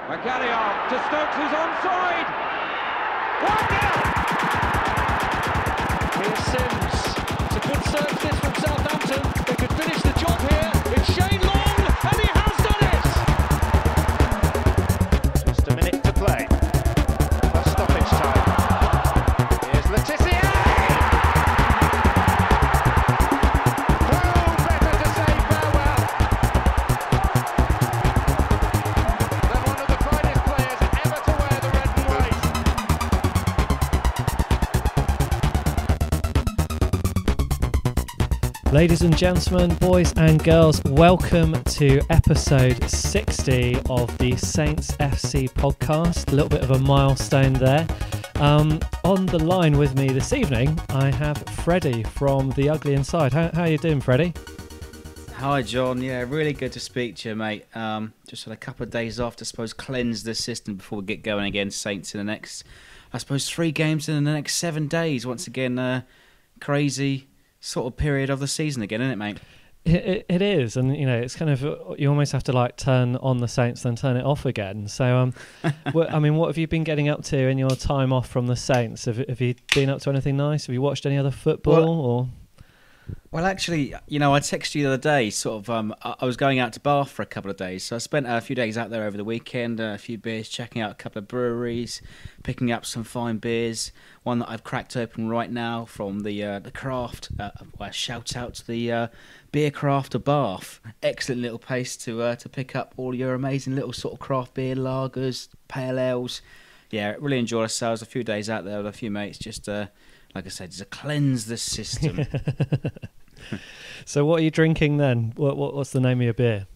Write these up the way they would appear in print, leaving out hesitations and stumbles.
Magalhaes to Stokes, who's onside. 1-0. Here's Sims. It's a good serve this from Southampton. They could finish the job here. It's Shane Long, and he has done it. Just a minute to play. That's stoppage time. Here's Letizia. Ladies and gentlemen, boys and girls, welcome to episode 60 of the Saints FC podcast. A little bit of a milestone there. On the line with me this evening, I have Freddie from The Ugly Inside. How are you doing, Freddie? Hi, John. Yeah, really good to speak to you, mate. Just had a couple of days off to, cleanse the system before we get going against Saints in the next, 3 games in the next 7 days. Once again, crazy sort of period of the season again, isn't it, mate? It is, and it's kind of, you almost have to turn on the Saints then turn it off again. So what have you been getting up to in your time off from the Saints? Have you been up to anything nice? Have you watched any other football? Well, actually, I texted you the other day, I was going out to Bath for a couple of days, so I spent a few days out there over the weekend, a few beers, checking out a couple of breweries, picking up some fine beers, one that I've cracked open right now from the craft, shout out to the Beer Craft of Bath. Excellent little place to pick up all your amazing little sort of craft beer, lagers, pale ales. Yeah, really enjoyed ourselves, a few days out there with a few mates, just like I said, just to cleanse the system. So what are you drinking then? What's the name of your beer?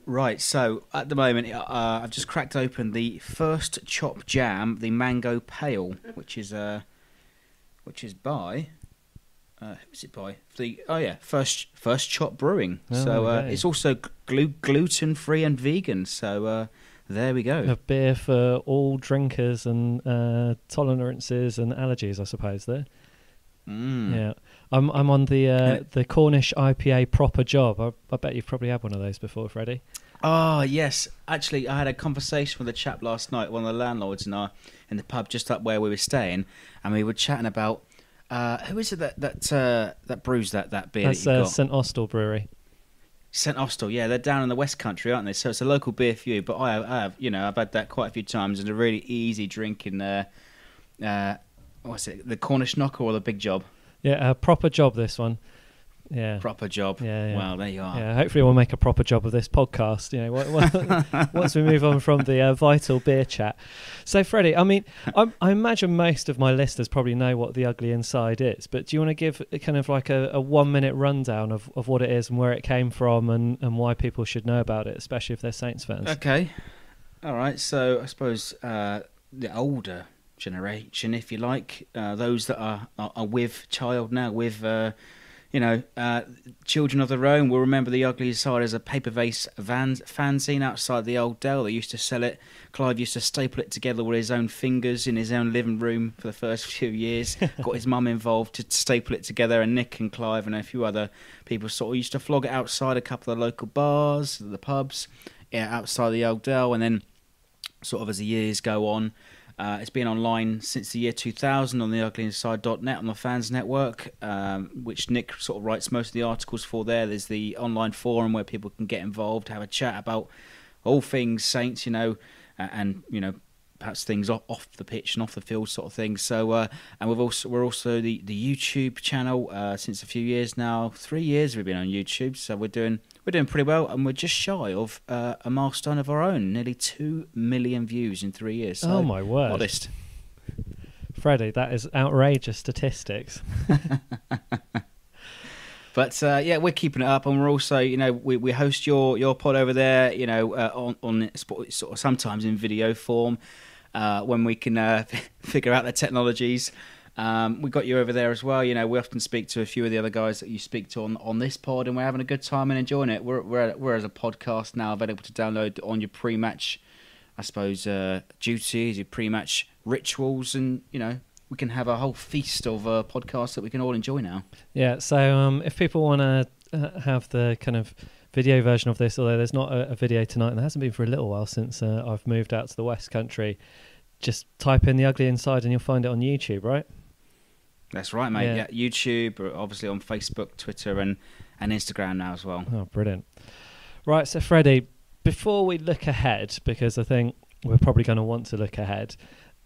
Right, so at the moment I've just cracked open the First Chop Jam, the Mango Pale, which is by who is it by? First Chop Brewing. Okay. It's also gluten free and vegan. So there we go. A beer for all drinkers and tolerances and allergies, I suppose. There. Yeah, I'm on the Cornish IPA Proper Job. I bet you've probably had one of those before, Freddie. Oh yes, actually, I had a conversation with a chap last night, one of the landlords in the pub just up where we were staying, and we were chatting about who is it that brews that beer. That's that you've got? St Austell Brewery. St Austell, yeah, they're down in the West Country, aren't they? So it's a local beer for you. But I have, I've had that quite a few times, and a really easy drinking. What's it? The Cornish Knocker or the Big Job? Yeah, a Proper Job. This one. Yeah. Proper Job. Yeah. Well, there you are. Yeah. Hopefully, we'll make a proper job of this podcast. Once we move on from the vital beer chat. So, Freddie, I imagine most of my listeners probably know what The Ugly Inside is, but do you want to give kind of like a 1 minute rundown of what it is and where it came from and why people should know about it, especially if they're Saints fans? Okay. All right. So, I suppose the older generation, if you like, those that are with child now, with children of their own will remember The Ugly Side as a paper-based fanzine outside the old Dell. They used to sell it. Clive used to staple it together with his own fingers in his own living room for the first few years. Got his mum involved to staple it together, and Nick and Clive and a few other people sort of used to flog it outside a couple of local bars, the pubs, outside the old Dell, and then sort of as the years go on, it's been online since the year 2000 on theuglyInside.net on the Fans Network, which Nick sort of writes most of the articles for there. There's the online forum where people can get involved, have a chat about all things Saints, and perhaps things off the pitch and off the field sort of things. So, and we're also the YouTube channel since a few years now. 3 years we've been on YouTube, so we're doing pretty well, and we're just shy of a milestone of our own. Nearly 2 million views in 3 years. So oh my word! Modest. Freddie, that is outrageous statistics. But we're keeping it up, and we're also, we host your pod over there, on sort of sometimes in video form when we can figure out the technologies. We got you over there as well. We often speak to a few of the other guys that you speak to on this pod, and we're having a good time and enjoying it. We're as a podcast now available to download on your pre-match, I suppose, duties, your pre-match rituals, and we can have a whole feast of podcasts that we can all enjoy now. Yeah. So if people want to have the kind of video version of this, although there's not a video tonight, and there hasn't been for a little while since I've moved out to the West Country. Just type in The Ugly Inside and you'll find it on YouTube, right? That's right, mate. Yeah, YouTube, obviously on Facebook, Twitter, and Instagram now as well. Oh, brilliant. Right, so Freddie, before we look ahead, because I think we're probably going to want to look ahead,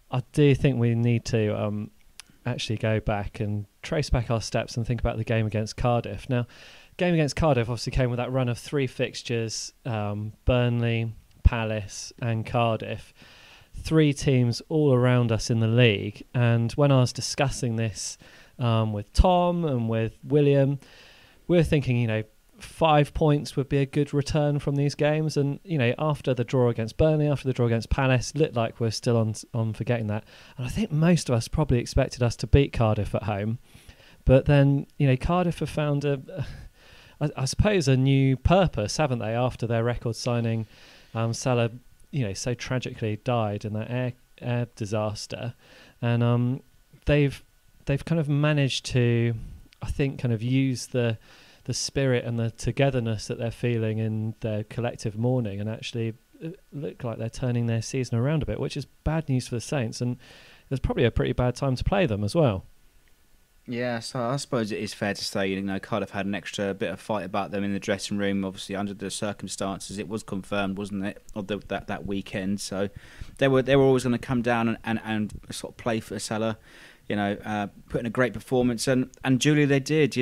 I do think we need to actually go back and trace back our steps and think about the game against Cardiff. Now, game against Cardiff obviously came with that run of 3 fixtures, Burnley, Palace and Cardiff. 3 teams all around us in the league. And when I was discussing this with Tom and with William, we were thinking, 5 points would be a good return from these games. And, after the draw against Burnley, after the draw against Palace, looked like we're still on for getting that. And I think most of us probably expected us to beat Cardiff at home. But then, Cardiff have found I suppose a new purpose, haven't they, after their record signing Salah, so tragically died in that air disaster. And they've kind of managed to, I think, kind of use the spirit and the togetherness that they're feeling in their collective mourning and actually look like they're turning their season around a bit, which is bad news for the Saints. And it's probably a pretty bad time to play them as well. Yeah, so I suppose it is fair to say, Cardiff had an extra bit of fight about them in the dressing room. Obviously, under the circumstances, it was confirmed, wasn't it, of that weekend? So they were always going to come down and sort of play for Salah, put in a great performance, and Julie, they did.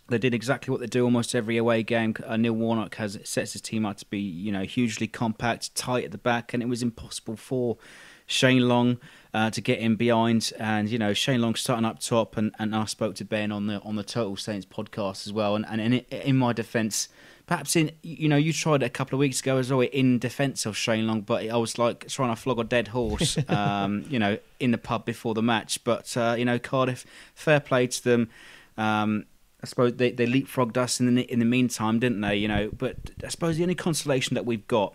They did exactly what they do almost every away game. Neil Warnock sets his team up to be, hugely compact, tight at the back, and it was impossible for Shane Long to get in behind. And Shane Long starting up top, and I spoke to Ben on the Total Saints podcast as well. And in my defence, perhaps you tried it a couple of weeks ago as well in defence of Shane Long, but I was like trying to flog a dead horse, in the pub before the match. But Cardiff, fair play to them. I suppose they leapfrogged us in the meantime, didn't they? But I suppose the only consolation that we've got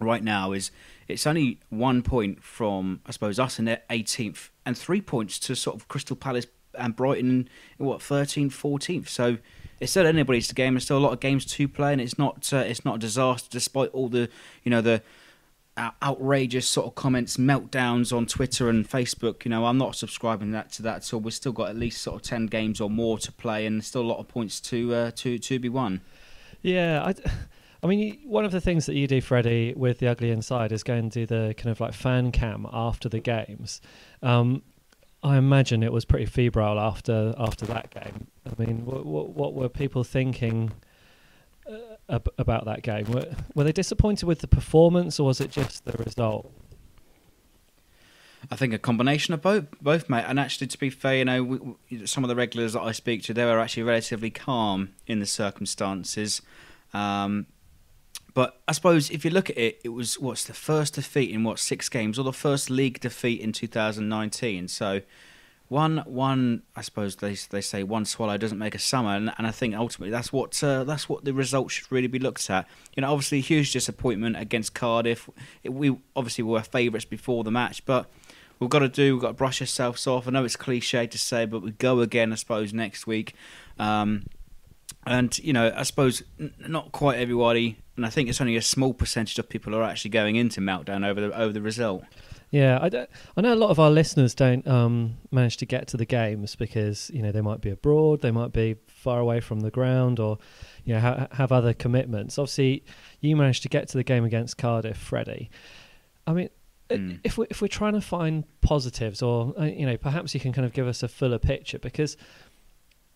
right now is it's only 1 point from, I suppose, us in 18th, and 3 points to sort of Crystal Palace and Brighton in 13th, 14th. So it's still anybody's game. There's still a lot of games to play, and it's not a disaster despite all the the outrageous sort of comments, meltdowns on Twitter and Facebook. I'm not subscribing to that at all. We've still got at least sort of 10 games or more to play, and still a lot of points to be won. Yeah, I mean, one of the things that you do, Freddie, with The Ugly Inside is go and do the kind of like fan cam after the games. I imagine it was pretty febrile after that game. I mean, what were people thinking about that game? Were they disappointed with the performance, or was it just the result? I think a combination of both, mate. And actually, to be fair, some of the regulars that I speak to, they were actually relatively calm in the circumstances. But I suppose if you look at it, it was the first defeat in 6 games, or the first league defeat in 2019. So one I suppose they say one swallow doesn't make a summer, and I think ultimately that's what the result should really be looked at. Obviously a huge disappointment against Cardiff. We obviously were favourites before the match, but we've got to brush ourselves off. I know it's cliche to say, but we go again, I suppose, next week. And I suppose not quite everybody, and I think it's only a small percentage of people are actually going into meltdown over the result. Yeah, I know a lot of our listeners don't manage to get to the games because they might be abroad, they might be far away from the ground, or have other commitments. Obviously, you managed to get to the game against Cardiff, Freddie. I mean, if we're trying to find positives, or perhaps you can kind of give us a fuller picture, because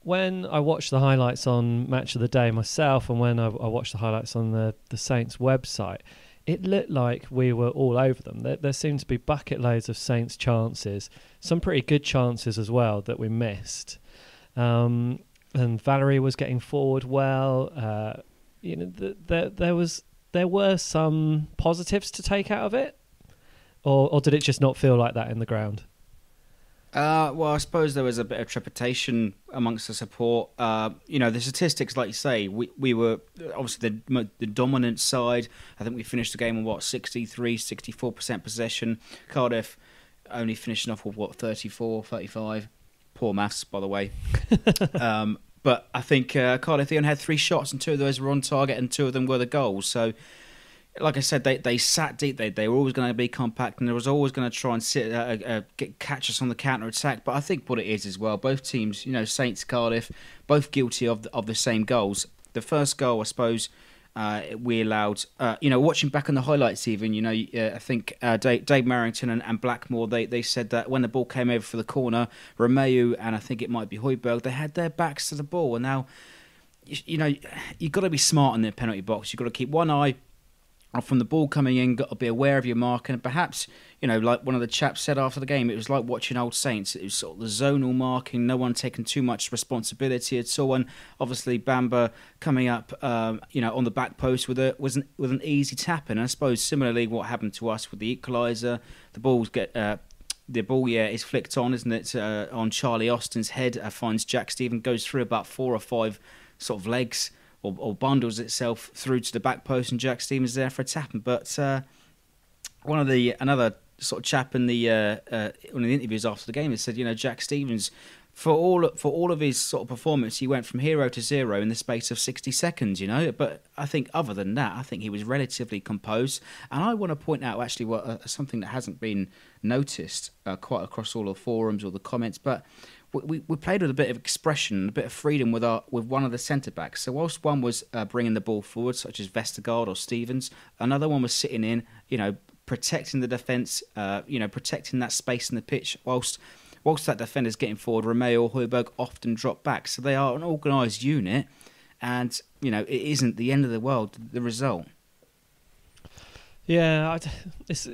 when I watched the highlights on Match of the Day myself, and when I watched the highlights on the Saints website, it looked like we were all over them. There seemed to be bucket loads of Saints chances, some pretty good chances as well that we missed. And Valerie was getting forward well. There were some positives to take out of it, or did it just not feel like that in the ground? Well, I suppose there was a bit of trepidation amongst the support. The statistics, like you say, we were obviously the dominant side. I think we finished the game on 63, 64% possession. Cardiff only finishing off with 34, 35. Poor maths, by the way. But I think Cardiff only had 3 shots and 2 of those were on target and 2 of them were the goals. So, like I said, they sat deep. They were always going to be compact and they was always going to try and catch us on the counter-attack. But I think what it is as well, both teams, Saints, Cardiff, both guilty of the same goals. The first goal, I suppose, we allowed, watching back on the highlights even, I think Dave Marrington and Blackmore, they said that when the ball came over for the corner, Romeu and I think it might be Højbjerg, they had their backs to the ball. And now, you've got to be smart in the penalty box. You've got to keep one eye from the ball coming in, got to be aware of your mark. And perhaps, like one of the chaps said after the game, it was like watching old Saints. It was sort of the zonal marking, no one taking too much responsibility at all. And obviously Bamba coming up, on the back post with an easy tap in. And I suppose similarly what happened to us with the equaliser, the ball is flicked on, isn't it? On Charlie Austin's head, finds Jack Stevens, goes through about 4 or 5 sort of legs, or bundles itself through to the back post, and Jack Stevens is there for a tap. But another sort of chap in one of the interviews after the game has said, Jack Stevens, for all of his sort of performance, he went from hero to zero in the space of 60 seconds. But I think other than that, I think he was relatively composed. And I want to point out actually something that hasn't been noticed quite across all the forums or the comments, but we played with a bit of expression, a bit of freedom with one of the centre backs. So whilst one was bringing the ball forward, such as Vestergaard or Stevens, another one was sitting in, protecting the defence, protecting that space in the pitch. Whilst that defender's getting forward, Romeu or Højbjerg often drop back. So they are an organised unit, and it isn't the end of the world, the result. Yeah, it's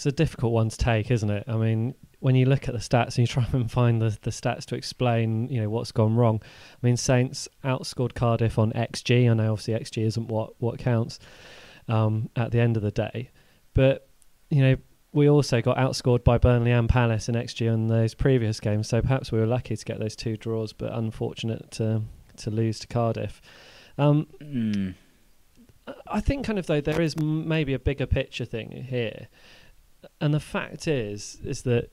a difficult one to take, isn't it? I mean, when you look at the stats and you try and find the stats to explain, what's gone wrong. I mean, Saints outscored Cardiff on XG. I know obviously XG isn't what counts at the end of the day, but we also got outscored by Burnley and Palace in XG on those previous games. So perhaps we were lucky to get those 2 draws, but unfortunate to lose to Cardiff. I think kind of though there is maybe a bigger picture thing here. And the fact is that,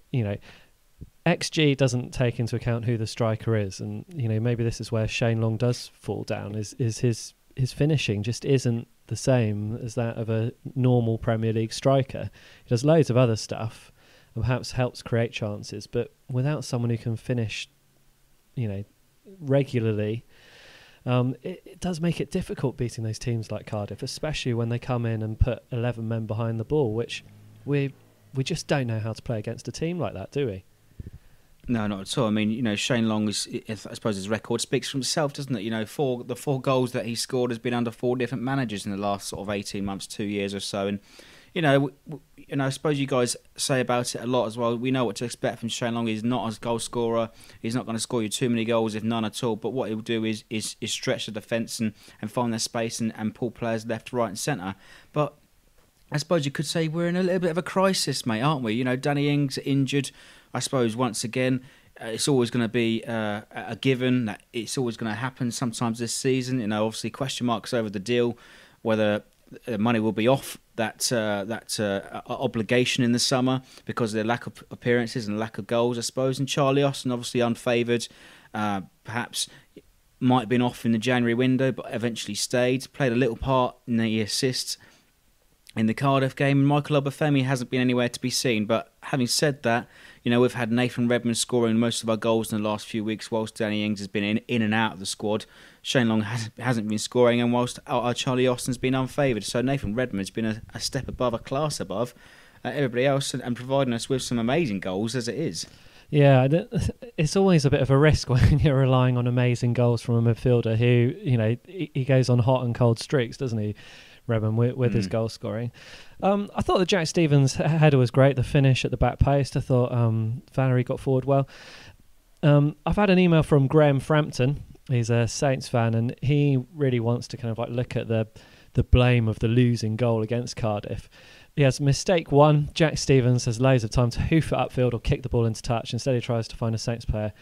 XG doesn't take into account who the striker is. And, maybe this is where Shane Long does fall down, is his finishing just isn't the same as that of a normal Premier League striker. He does loads of other stuff and perhaps helps create chances, but without someone who can finish, regularly, it does make it difficult beating those teams like Cardiff, especially when they come in and put 11 men behind the ball, which we just don't know how to play against a team like that, do we? No, not at all. I mean, Shane Long, I suppose his record speaks for himself, doesn't it? The 4 goals that he scored has been under 4 different managers in the last sort of 18 months, 2 years or so. And, I suppose you guys say about it a lot as well. We know what to expect from Shane Long. He's not a goal scorer. He's not going to score you too many goals, if none at all. But what he'll do is stretch the defence and find their space and pull players left, right and centre. But I suppose you could say we're in a little bit of a crisis, mate, aren't we? Danny Ings injured. I suppose once again, it's always going to be a given that it's always going to happen sometimes this season. Obviously question marks over the deal, whether money will be off that obligation in the summer because of the lack of appearances and lack of goals, I suppose. And Charlie Austin, obviously unfavoured, perhaps might have been off in the January window, but eventually stayed, played a little part in the assists in the Cardiff game. And Michael Obafemi hasn't been anywhere to be seen. But having said that, we've had Nathan Redmond scoring most of our goals in the last few weeks, whilst Danny Ings has been in and out of the squad. Shane Long hasn't been scoring, and whilst our Charlie Austin's been unfavoured. So Nathan Redmond's been a step above, a class above everybody else, and providing us with some amazing goals as it is. Yeah, it's always a bit of a risk when you're relying on amazing goals from a midfielder who, he goes on hot and cold streaks, doesn't he? Redmond with his goal scoring. I thought the Jack Stevens header was great. The finish at the back post, I thought Valerie got forward well. I've had an email from Graham Frampton. He's a Saints fan, and he really wants to kind of like look at the blame of the losing goal against Cardiff. He has mistake 1. Jack Stevens has loads of time to hoof it upfield or kick the ball into touch. Instead, he tries to find a Saints player,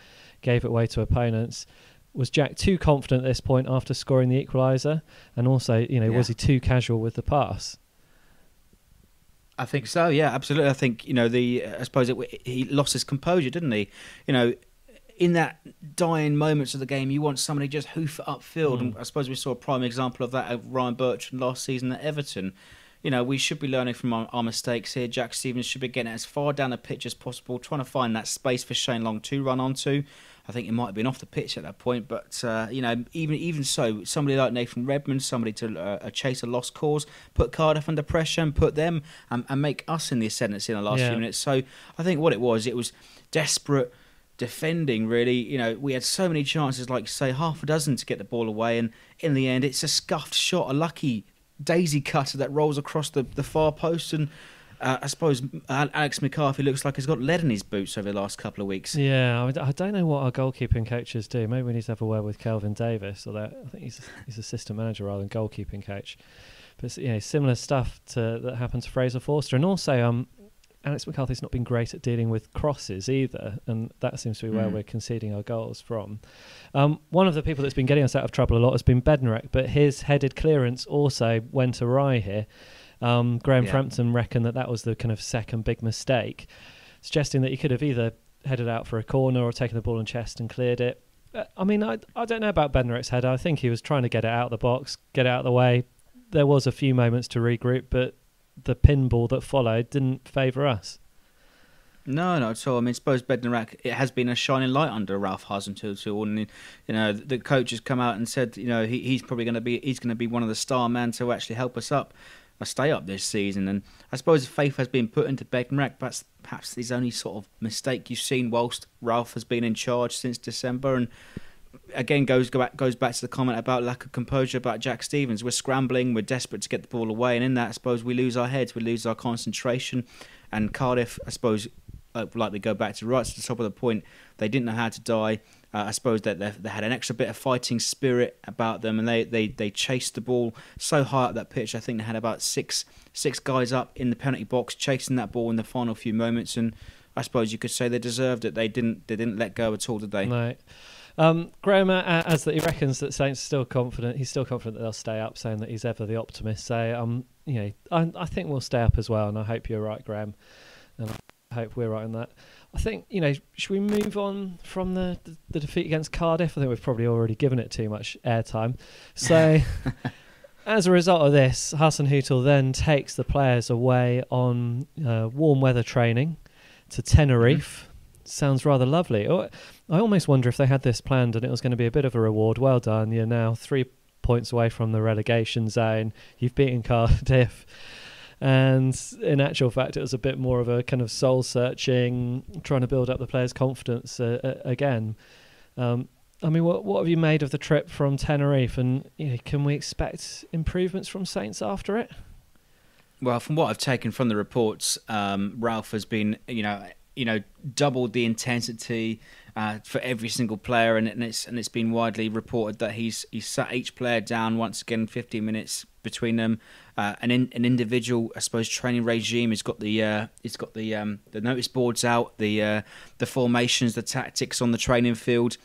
gave it away to opponents. Was Jack too confident at this point after scoring the equaliser? And also, was he too casual with the pass? I think so, yeah, absolutely. I think, I suppose he lost his composure, didn't he? in that dying moments of the game, you want somebody just hoof it upfield. And I suppose we saw a prime example of that at Ryan Bertrand last season at Everton. We should be learning from our mistakes here. Jack Stephens should be getting as far down the pitch as possible, trying to find that space for Shane Long to run onto. I think it might have been off the pitch at that point, but even so, somebody like Nathan Redmond, somebody to chase a lost cause, put Cardiff under pressure and put them and make us in the ascendancy in the last few minutes. So I think what it was desperate defending, really. We had so many chances, like say half a dozen, to get the ball away, and in the end it's a scuffed shot, a lucky daisy cutter that rolls across the far post, and I suppose Alex McCarthy looks like he's got lead in his boots over the last couple of weeks. Yeah, I don't know what our goalkeeping coaches do. Maybe we need to have a word with Kelvin Davis, although I think he's assistant manager rather than goalkeeping coach. But similar stuff that happened to Fraser Forster, and also Alex McCarthy's not been great at dealing with crosses either, and that seems to be where we're conceding our goals from. One of the people that's been getting us out of trouble a lot has been Bednarek, but his headed clearance also went awry here. Graham Frampton reckoned that was the kind of second big mistake, suggesting that he could have either headed out for a corner or taken the ball in chest and cleared it. I don't know about Bednarek's header. I think he was trying to get it out of the box, get it out of the way. There was a few moments to regroup, but the pinball that followed didn't favour us. No, not at all. I suppose Bednarek, it has been a shining light under Ralph Hasenhüttl, and the coach has come out and said, he's probably going to be one of the star men to actually help us stay up this season. And I suppose faith has been put into Bednarek, but perhaps his only sort of mistake you've seen whilst Ralph has been in charge since December. And again, goes back to the comment about lack of composure about Jack Stephens. We're scrambling, we're desperate to get the ball away, and in that, I suppose, we lose our heads, we lose our concentration. And Cardiff, I suppose, like they go back to right to the top of the point, they didn't know how to die. I suppose that they had an extra bit of fighting spirit about them, and they chased the ball so high up that pitch. I think they had about six guys up in the penalty box chasing that ball in the final few moments, and I suppose you could say they deserved it. They didn't let go at all, did they? No. Graham adds that he reckons that Saints are still confident. He's still confident that they'll stay up, saying that he's ever the optimist. So I think we'll stay up as well, and I hope you're right, Graham, and I hope we're right on that. I think, should we move on from the defeat against Cardiff? I think we've probably already given it too much airtime. So as a result of this, Hasenhüttl then takes the players away on warm weather training to Tenerife. Sounds rather lovely. I almost wonder if they had this planned and it was going to be a bit of a reward. Well done, you're now 3 points away from the relegation zone. You've beaten Cardiff. And in actual fact, it was a bit more of a kind of soul-searching, trying to build up the players' confidence again. What have you made of the trip from Tenerife? And can we expect improvements from Saints after it? Well, from what I've taken from the reports, Ralph has been, doubled the intensity for every single player, and it's been widely reported that he's sat each player down once again, 15 minutes between them. An individual, I suppose, training regime. He's got the notice boards out, the formations, the tactics on the training field.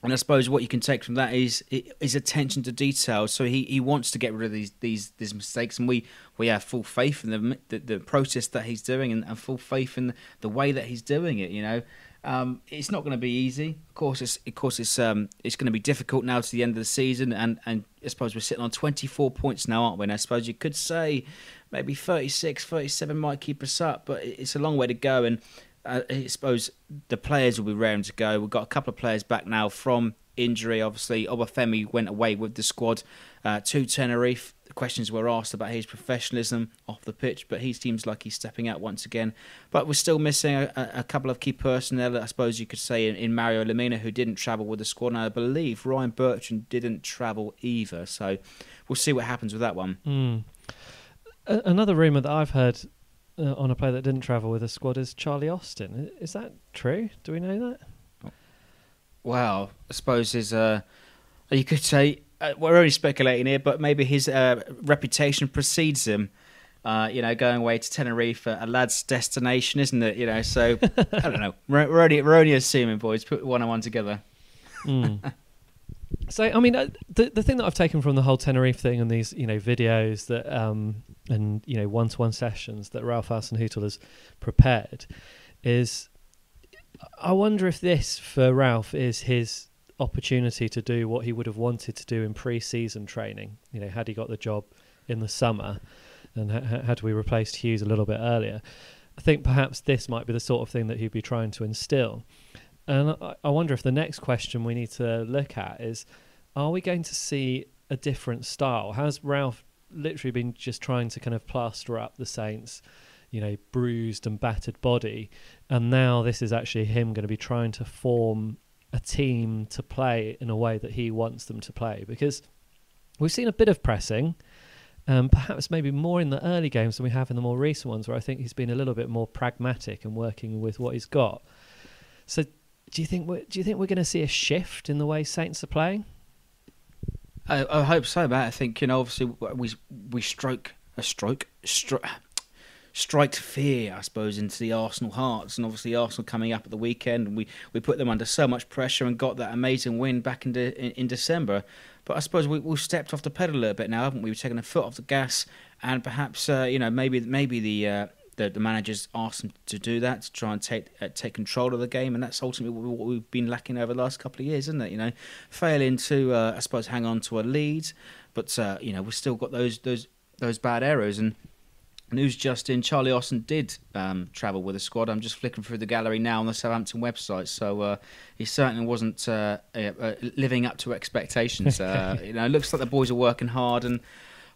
And I suppose what you can take from that is attention to detail. So he wants to get rid of these mistakes, and we have full faith in the process that he's doing, and full faith in the way that he's doing it. It's not going to be easy. Of course, it's going to be difficult now to the end of the season, and I suppose we're sitting on 24 points now, aren't we? And I suppose you could say maybe 36, 37 might keep us up, but it's a long way to go. And I suppose the players will be raring to go. We've got a couple of players back now from injury. Obviously, Obafemi went away with the squad to Tenerife. The questions were asked about his professionalism off the pitch, but he seems like he's stepping out once again. But we're still missing a couple of key personnel, I suppose you could say, in Mario Lemina, who didn't travel with the squad. And I believe Ryan Bertrand didn't travel either. So we'll see what happens with that one. Another rumour that I've heard on a player that didn't travel with the squad is Charlie Austin. Is that true? Do we know that? Well, I suppose you could say, we're only speculating here, but maybe his reputation precedes him. Going away to Tenerife, a lad's destination, isn't it? So I don't know. We're only assuming, boys. Put one and one together. So, the thing that I've taken from the whole Tenerife thing and these, videos that and one-to-one sessions that Ralph Hasenhüttl has prepared is I wonder if this, for Ralph, is his opportunity to do what he would have wanted to do in pre-season training. You know, had he got the job in the summer and had we replaced Hughes a little bit earlier, I think perhaps this might be the sort of thing that he'd be trying to instill. And I wonder if the next question we need to look at is, are we going to see a different style? Has Ralph literally been just trying to kind of plaster up the Saints, you know, bruised and battered body, and now this is actually him going to be trying to form a team to play in a way that he wants them to play? Because we've seen a bit of pressing, perhaps maybe more in the early games than we have in the more recent ones, where I think he's been a little bit more pragmatic and working with what he's got. So do you think we're going to see a shift in the way Saints are playing? I hope so, Matt. I think, you know, obviously we striked fear, I suppose, into the Arsenal hearts, and obviously Arsenal coming up at the weekend, and we put them under so much pressure and got that amazing win back in December. But I suppose we've stepped off the pedal a little bit now, haven't we? We've taken a foot off the gas, and perhaps you know, maybe the managers asked them to do that, to try and take control of the game, and that's ultimately what we've been lacking over the last couple of years, isn't it? You know, failing to I suppose hang on to a lead, but you know, we've still got those bad errors. And news just in, Charlie Austin did travel with the squad. I'm just flicking through the gallery now on the Southampton website, so he certainly wasn't living up to expectations. You know, it looks like the boys are working hard, and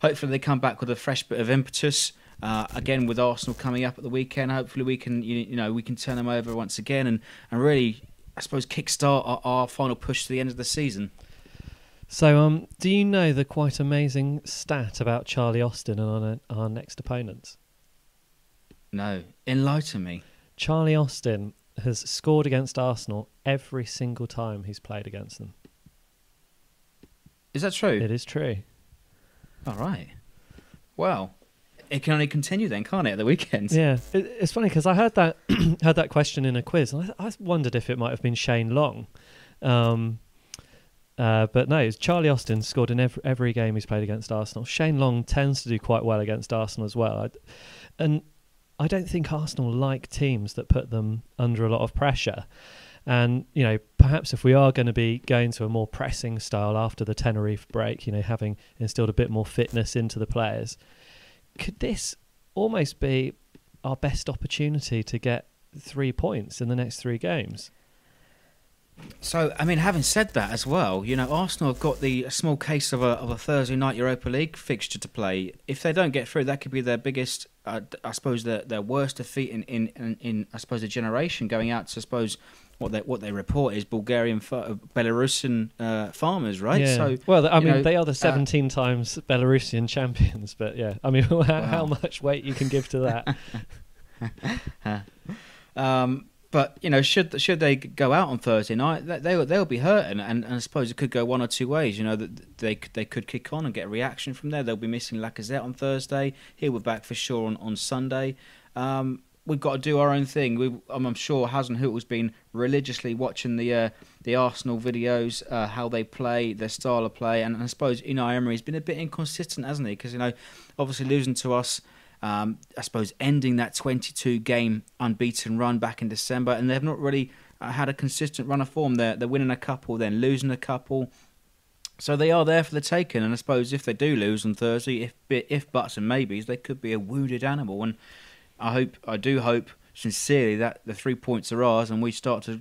hopefully they come back with a fresh bit of impetus. Again, with Arsenal coming up at the weekend, hopefully we can we can turn them over once again and really, I suppose, kickstart our final push to the end of the season. So, do you know the quite amazing stat about Charlie Austin and our next opponents? No, enlighten me. Charlie Austin has scored against Arsenal every single time he's played against them. Is that true? It is true. All right. Well, it can only continue then, can't it, at the weekend? Yeah, it's funny because I heard that question in a quiz, and I wondered if it might have been Shane Long. But no, it's Charlie Austin scored in every game he's played against Arsenal. Shane Long tends to do quite well against Arsenal as well. And I don't think Arsenal like teams that put them under a lot of pressure. And, you know, perhaps if we are going to be going to a more pressing style after the Tenerife break, you know, having instilled a bit more fitness into the players, could this almost be our best opportunity to get 3 points in the next 3 games? So, I mean, having said that as well, you know, Arsenal have got a small case of a Thursday night Europa League fixture to play. If they don't get through, that could be their biggest, I suppose, their worst defeat in I suppose, a generation, going out to, I suppose, what they report is Belarusian farmers, right? Yeah. So, well, I mean, they are the 17 times Belarusian champions, but yeah, I mean, how much weight you can give to that? But, you know, should they go out on Thursday night, they'll be hurting, and I suppose it could go one or two ways. You know, that they could kick on and get a reaction from there. They'll be missing Lacazette on Thursday. He'll be back for sure on Sunday. We've got to do our own thing. I'm sure Hasenhüttl's been religiously watching the Arsenal videos, how they play, their style of play, and I suppose Unai Emery's been a bit inconsistent, hasn't he? Because, you know, obviously losing to us. I suppose ending that 22-game unbeaten run back in December, and they've not really had a consistent run of form. They're winning a couple, then losing a couple, so they are there for the taking. And I suppose if they do lose on Thursday, if buts and maybes, they could be a wounded animal. And I do hope sincerely that the 3 points are ours, and we start to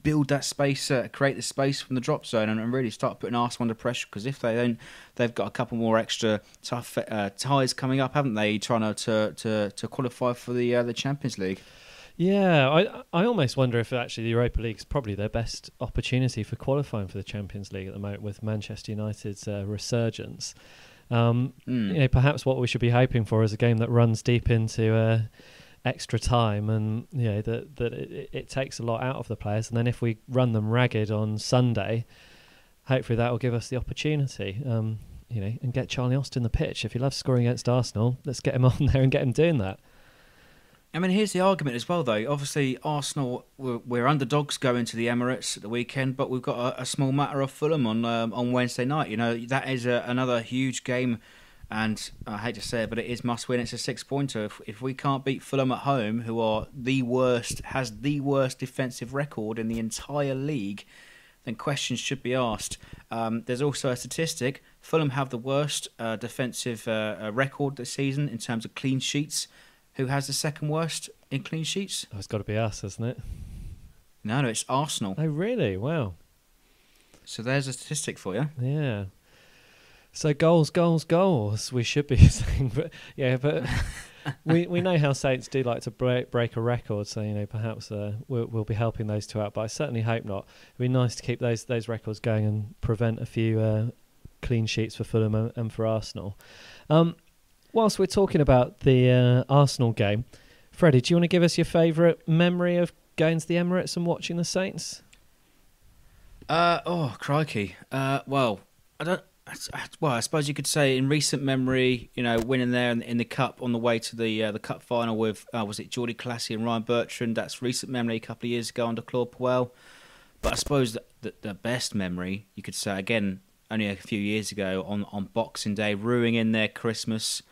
build that space, create the space from the drop zone, and really start putting Arsenal under pressure. Because if they don't, they've got a couple more extra tough ties coming up, haven't they? Trying to qualify for the Champions League. Yeah, I almost wonder if actually the Europa League is probably their best opportunity for qualifying for the Champions League at the moment, with Manchester United's resurgence. You know, perhaps what we should be hoping for is a game that runs deep into extra time, and you know that it takes a lot out of the players, and then if we run them ragged on Sunday, hopefully that will give us the opportunity, and get Charlie Austin the pitch. If he loves scoring against Arsenal, let's get him on there and get him doing that. I mean, here's the argument as well, though. Obviously, Arsenal, we're underdogs going to the Emirates at the weekend, but we've got a small matter of Fulham on Wednesday night. You know, that is another huge game And I hate to say it, but it is must win. It's a 6-pointer. If we can't beat Fulham at home, who are has the worst defensive record in the entire league, then questions should be asked. There's also a statistic. Fulham have the worst defensive record this season in terms of clean sheets. Who has the second worst in clean sheets? Oh, it's got to be us, hasn't it? No, it's Arsenal. Oh, really? Wow. So there's a statistic for you. Yeah. So goals. We should be saying, but we know how Saints do like to break a record. So perhaps we'll be helping those two out. But I certainly hope not. It'd be nice to keep those records going and prevent a few clean sheets for Fulham and for Arsenal. Whilst we're talking about the Arsenal game, Freddie, do you want to give us your favourite memory of going to the Emirates and watching the Saints? Crikey. Well, I suppose you could say in recent memory, winning there in the cup on the way to the cup final with was it Geordie Classy and Ryan Bertrand? That's recent memory a couple of years ago under Claude Puel. But I suppose the best memory you could say again only a few years ago on Boxing Day, ruining in their Christmas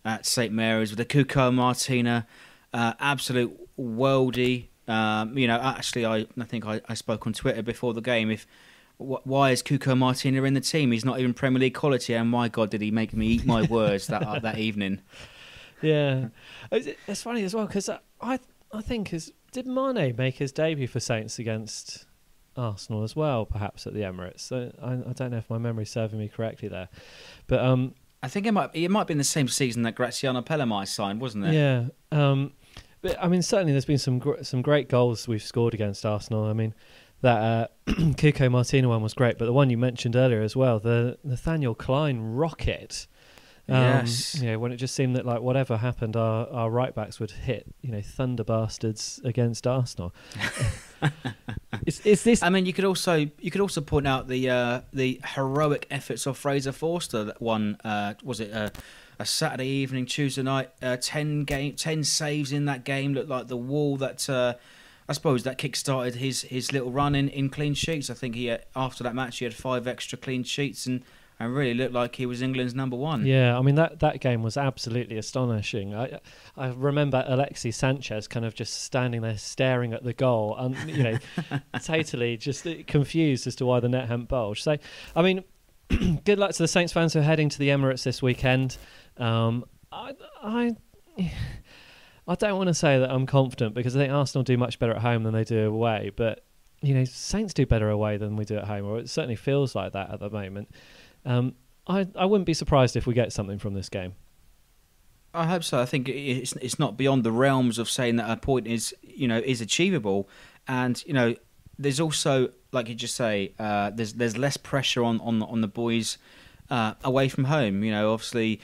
at St Mary's with the Cuco Martina, absolute worldie. Actually, I think I spoke on Twitter before the game. Why is Cuco Martina in the team? He's not even Premier League quality, and my God, did he make me eat my words that evening? Yeah, it's funny as well because I think did Mane make his debut for Saints against Arsenal as well, perhaps at the Emirates? So I don't know if my memory's serving me correctly there, but I think it might be in the same season that Graziano Pellè signed, wasn't it? Yeah. But I mean, certainly there's been some great goals we've scored against Arsenal. I mean, that Cuco Martina one was great, but the one you mentioned earlier as well, the Nathaniel Clyne rocket. Yes. When it just seemed that like whatever happened, our right backs would hit thunder bastards against Arsenal. Is this? I mean, you could also point out the heroic efforts of Fraser Forster. That one was it a Saturday evening, Tuesday night, 10 saves in that game. Looked like the wall that I suppose that kick-started his little run in clean sheets. I think after that match he had 5 extra clean sheets and really looked like he was England's number one. Yeah, I mean that game was absolutely astonishing. I remember Alexis Sanchez kind of just standing there staring at the goal and totally just confused as to why the net hadn't bulged. So, I mean, good luck to the Saints fans who are heading to the Emirates this weekend. I don't want to say that I'm confident because I think Arsenal do much better at home than they do away, but Saints do better away than we do at home, or it certainly feels like that at the moment. I wouldn't be surprised if we get something from this game. I hope so. I think it's not beyond the realms of saying that a point is achievable, and there's also, like you just say, there's less pressure on the boys away from home. Obviously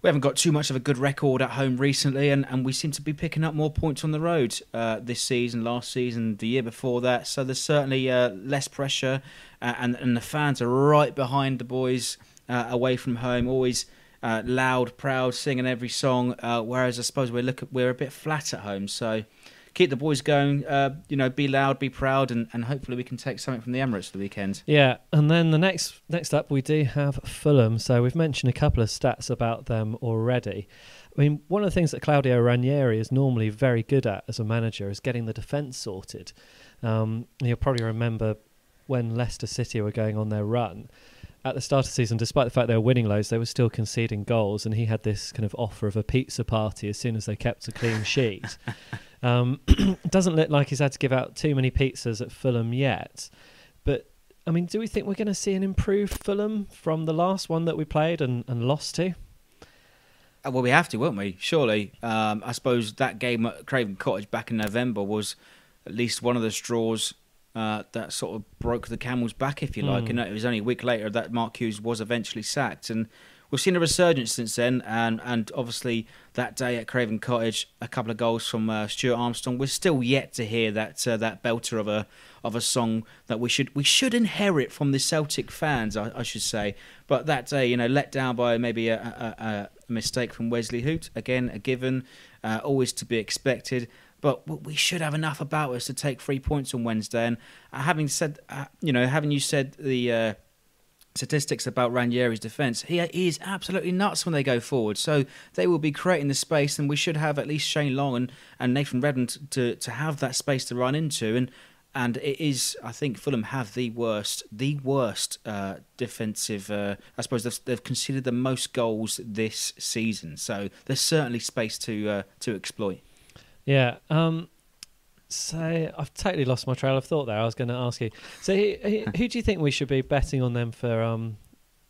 we haven't got too much of a good record at home recently, and we seem to be picking up more points on the road this season, last season, the year before that. So there's certainly less pressure, and the fans are right behind the boys away from home, always loud, proud, singing every song. Whereas I suppose we're a bit flat at home. So keep the boys going, be loud, be proud, and hopefully we can take something from the Emirates for the weekend. Yeah, and then the next up we do have Fulham. So we've mentioned a couple of stats about them already. I mean, one of the things that Claudio Ranieri is normally very good at as a manager is getting the defence sorted. You'll probably remember when Leicester City were going on their run. At the start of the season, despite the fact they were winning loads, they were still conceding goals, and he had this kind of offer of a pizza party as soon as they kept a clean sheet. Doesn't look like he's had to give out too many pizzas at Fulham yet. But, I mean, do we think we're going to see an improved Fulham from the last one that we played and lost to? Well, we have to, won't we? Surely. I suppose that game at Craven Cottage back in November was at least one of the straws that sort of broke the camel's back, if you like. And it was only a week later that Mark Hughes was eventually sacked. And we've seen a resurgence since then, and obviously that day at Craven Cottage, a couple of goals from Stuart Armstrong. We're still yet to hear that belter of a song that we should inherit from the Celtic fans, I should say. But that day, let down by maybe a mistake from Wesley Hoot, again a given, always to be expected. But we should have enough about us to take 3 points on Wednesday. And having you said the statistics about Ranieri's defence. He is absolutely nuts when they go forward. So they will be creating the space, and we should have at least Shane Long and Nathan Redmond to have that space to run into. And it is, I think Fulham have the worst defensive. I suppose they've conceded the most goals this season. So there's certainly space to exploit. Yeah. So I've totally lost my trail of thought there. I was going to ask you. So who do you think we should be betting on them for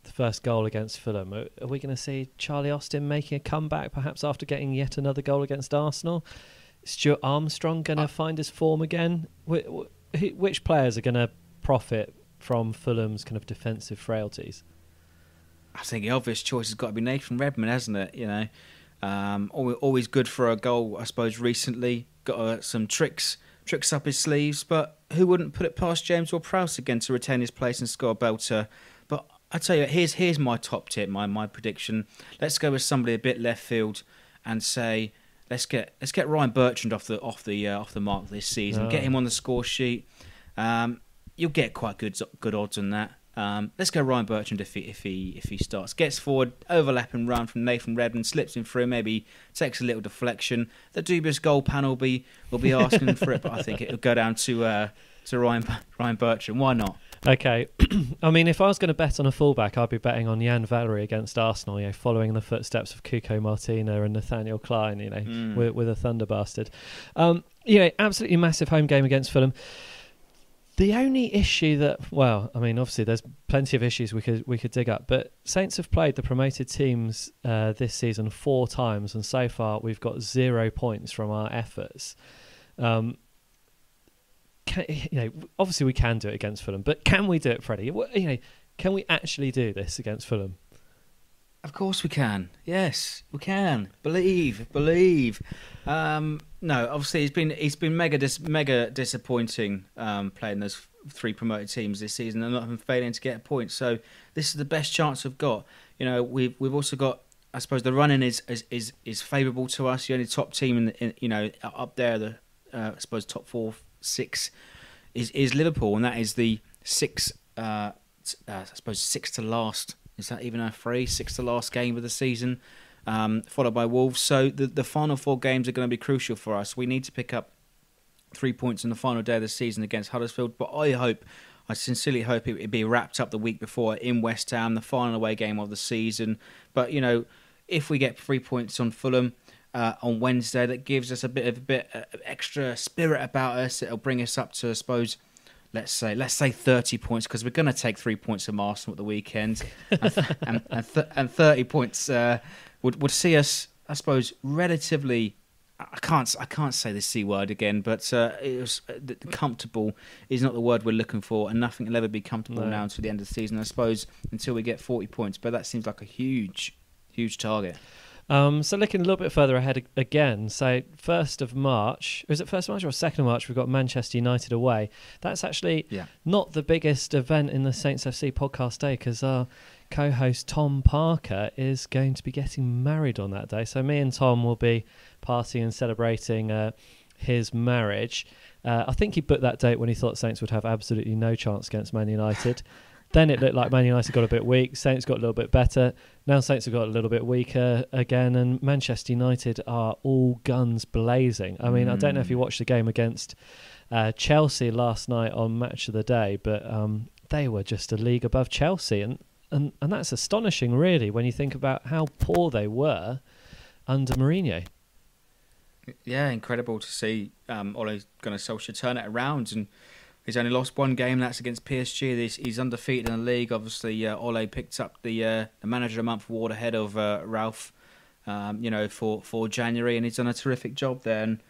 the first goal against Fulham? Are we going to see Charlie Austin making a comeback, perhaps after getting yet another goal against Arsenal? Stuart Armstrong going to find his form again? Which players are going to profit from Fulham's kind of defensive frailties? I think the obvious choice has got to be Nathan Redmond, hasn't it? You know, always good for a goal. I suppose recently got some tricks up his sleeves, but who wouldn't put it past James Ward-Prowse again to retain his place and score a belter? But I tell you, here's my top tip, my prediction. Let's go with somebody a bit left field and say let's get Ryan Bertrand off the mark this season. Get him on the score sheet. You'll get quite good odds on that. Let's go Ryan Bertrand if he starts. Gets forward, overlapping run from Nathan Redmond, slips him through, maybe takes a little deflection. The dubious goal panel will be asking for it, but I think it'll go down to Ryan Bertrand. Why not? Okay. I mean, if I was going to bet on a fullback, I'd be betting on Jan Valery against Arsenal, following in the footsteps of Cuco Martina and Nathaniel Klein, with a Thunder bastard. Absolutely massive home game against Fulham. The only issue obviously there's plenty of issues we could dig up, but Saints have played the promoted teams this season 4 times, and so far we've got 0 points from our efforts. Obviously we can do it against Fulham, but can we do it, Freddie? Can we actually do this against Fulham? Of course we can. Yes, we can. Believe. No, obviously he's been mega disappointing playing those 3 promoted teams this season and not failing to get a point. So this is the best chance we've got. We've also got, I suppose, the running is favourable to us. The only top team in up there, I suppose top 4, 6 is Liverpool, and that is the 6th to last. Is that even a phrase? 6th to last game of the season, followed by Wolves. So the final 4 games are going to be crucial for us. We need to pick up 3 points on the final day of the season against Huddersfield. But I sincerely hope it would be wrapped up the week before in West Ham, the final away game of the season. But if we get 3 points on Fulham on Wednesday, that gives us a bit of extra spirit about us. It'll bring us up to, I suppose, let's say 30 points, because we're going to take 3 points from Arsenal at the weekend, and 30 points would see us, I suppose, relatively. I can't say the C word again, but it was comfortable is not the word we're looking for, and nothing will ever be comfortable now until the end of the season, I suppose, until we get 40 points. But that seems like a huge target. So looking a little bit further ahead again, so 1st of March, is it 1st of March or 2nd of March, we've got Manchester United away. That's actually not the biggest event in the Saints FC podcast day, because our co-host Tom Parker is going to be getting married on that day. So me and Tom will be partying and celebrating his marriage. I think he booked that date when he thought Saints would have absolutely no chance against Man United. Then it looked like Man United got a bit weak. Saints got a little bit better. Now Saints have got a little bit weaker again, and Manchester United are all guns blazing. I mean, I don't know if you watched the game against Chelsea last night on Match of the Day, but they were just a league above Chelsea, and that's astonishing, really, when you think about how poor they were under Mourinho. Yeah, incredible to see Ole Gunnar Solskjaer turn it around, and he's only lost 1 game, that's against PSG. He's undefeated in the league. Obviously, Ole picked up the Manager of the Month award ahead of Ralph, for January, and he's done a terrific job there. And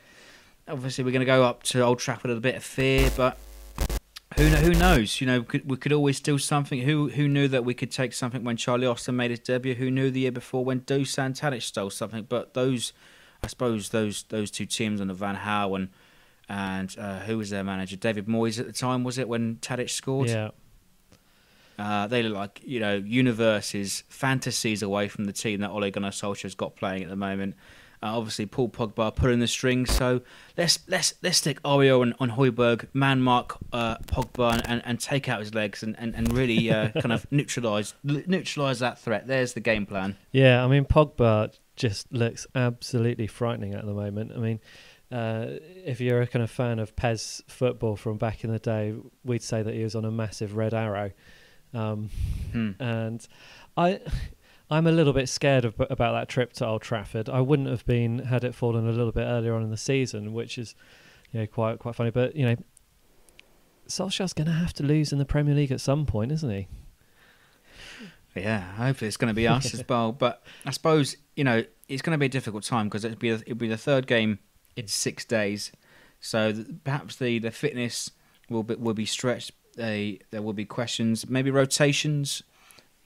obviously, we're going to go up to Old Trafford with a bit of fear, but who knows? We could always do something. Who knew that we could take something when Charlie Austin made his debut? Who knew the year before when Dusan Tadic stole something? But those 2 teams under Van Gaal and who was their manager? David Moyes at the time, was it, when Tadic scored? Yeah. They look like, universes, fantasies away from the team that Ole Gunnar Solskjaer's got playing at the moment. Obviously, Paul Pogba pulling the strings. So let's stick Aurier on Højbjerg, man mark Pogba, and take out his legs and really kind of neutralise that threat. There's the game plan. Yeah, I mean, Pogba just looks absolutely frightening at the moment. I mean, if you're a kind of fan of Pez football from back in the day, we'd say that he was on a massive red arrow. And I'm a little bit scared about that trip to Old Trafford. I wouldn't have been had it fallen a little bit earlier on in the season, which is quite funny. But Solskjaer's going to have to lose in the Premier League at some point, isn't he? Yeah, hopefully it's going to be us as well. But I suppose it's going to be a difficult time because it'll be the third game in 6 days, so perhaps the fitness will be stretched. There will be questions, maybe rotations.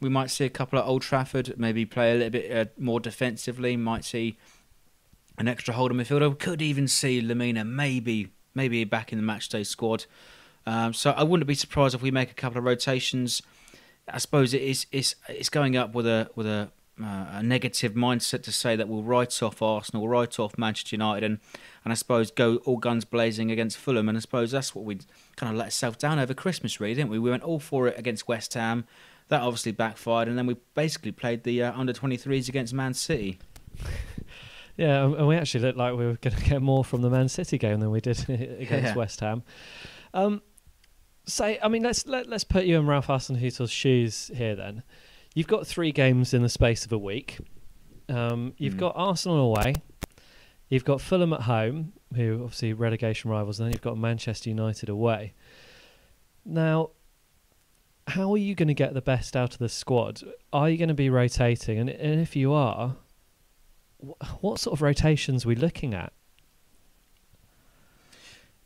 We might see a couple at Old Trafford, maybe play a little bit more defensively. Might see an extra holder midfielder. We could even see Lamina maybe back in the matchday squad. So I wouldn't be surprised if we make a couple of rotations. I suppose it's going up with a negative mindset to say that we'll write off Arsenal, we'll write off Manchester United, and I suppose go all guns blazing against Fulham. And I suppose that's what we kind of let ourselves down over Christmas, really, didn't we? We went all for it against West Ham. That obviously backfired, and then we basically played the under-23s against Man City. Yeah, and we actually looked like we were going to get more from the Man City game than we did against West Ham. Let's put you in Ralph Hasenhüttl's shoes here then. You've got 3 games in the space of a week. You've got Arsenal away. You've got Fulham at home, who obviously relegation rivals, and then you've got Manchester United away. Now, how are you going to get the best out of the squad? Are you going to be rotating? And if you are, what sort of rotations are we looking at?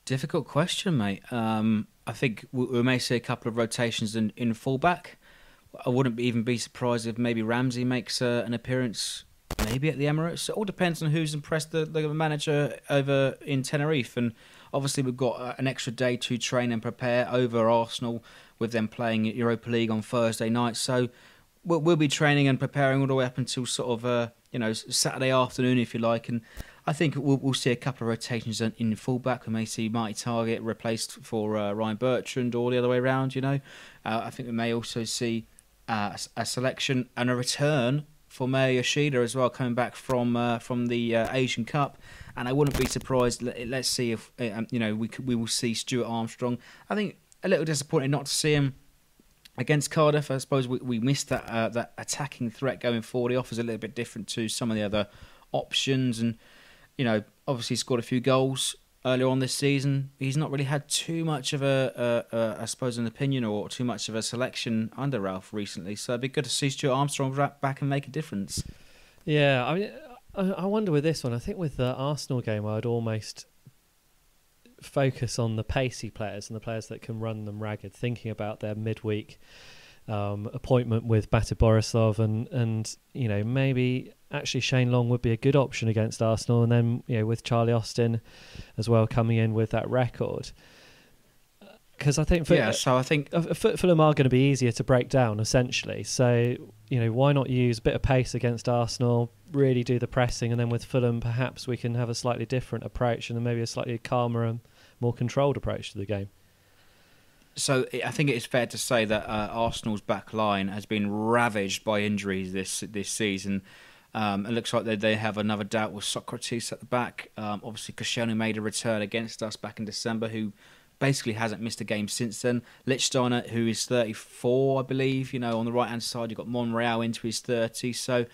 Difficult question, mate. I think we may see a couple of rotations in fullback. I wouldn't even be surprised if maybe Ramsey makes an appearance maybe at the Emirates. It all depends on who's impressed the manager over in Tenerife. And obviously we've got an extra day to train and prepare over Arsenal with them playing Europa League on Thursday night. So we'll be training and preparing all the way up until sort of Saturday afternoon, if you like. And I think we'll see a couple of rotations in fullback. We may see Marty Targett replaced for Ryan Bertrand, or the other way around. I think we may also see a selection and a return for Mayo Yoshida as well, coming back from the Asian Cup. And I wouldn't be surprised. Let's see if we will see Stuart Armstrong. I think a little disappointed not to see him against Cardiff. I suppose we missed that attacking threat going forward. He offers a little bit different to some of the other options, and obviously scored a few goals earlier on this season. He's not really had too much of I suppose, an opinion or too much of a selection under Ralph recently. So it'd be good to see Stuart Armstrong back and make a difference. Yeah, I mean, I wonder with this one. I think with the Arsenal game, I'd almost focus on the pacey players and the players that can run them ragged, thinking about their midweek appointment with Bata Borisov, and maybe actually Shane Long would be a good option against Arsenal, and then with Charlie Austin as well coming in with that record. Because I think Fulham are going to be easier to break down, essentially. So why not use a bit of pace against Arsenal, really do the pressing, and then with Fulham perhaps we can have a slightly different approach and maybe a slightly calmer and more controlled approach to the game. So I think it is fair to say that Arsenal's back line has been ravaged by injuries this season. It looks like they have another doubt with Socrates at the back. Obviously, Koscielny made a return against us back in December, who basically hasn't missed a game since then. Lichtsteiner, who is 34, I believe, on the right-hand side, you've got Monreal into his 30s. So,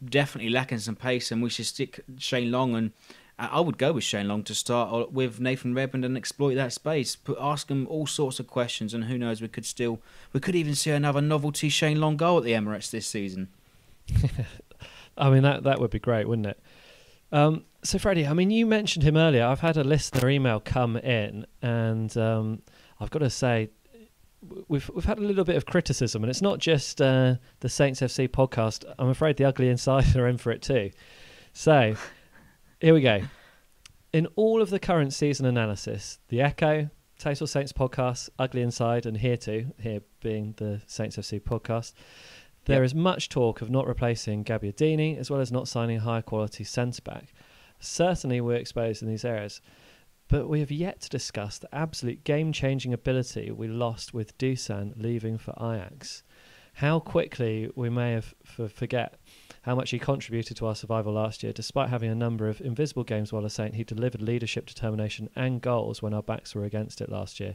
definitely lacking some pace, and we should stick Shane Long, and I would go with Shane Long to start with Nathan Redmond and exploit that space. Ask him all sorts of questions, and who knows, we could even see another novelty Shane Long goal at the Emirates this season. I mean, that would be great, wouldn't it? So, Freddie, I mean, you mentioned him earlier. I've had a listener email come in, and I've got to say, we've had a little bit of criticism, and it's not just the Saints FC podcast. I'm afraid the Ugly Inside are in for it too. So, here we go. In all of the current season analysis, the Echo, Total Saints podcast, Ugly Inside, and here being the Saints FC podcast, There is much talk of not replacing Gabbiadini, as well as not signing a higher quality centre-back. Certainly we're exposed in these areas, but we have yet to discuss the absolute game-changing ability we lost with Dusan leaving for Ajax. How quickly we may have forget how much he contributed to our survival last year. Despite having a number of invisible games while a Saint, he delivered leadership, determination and goals when our backs were against it last year.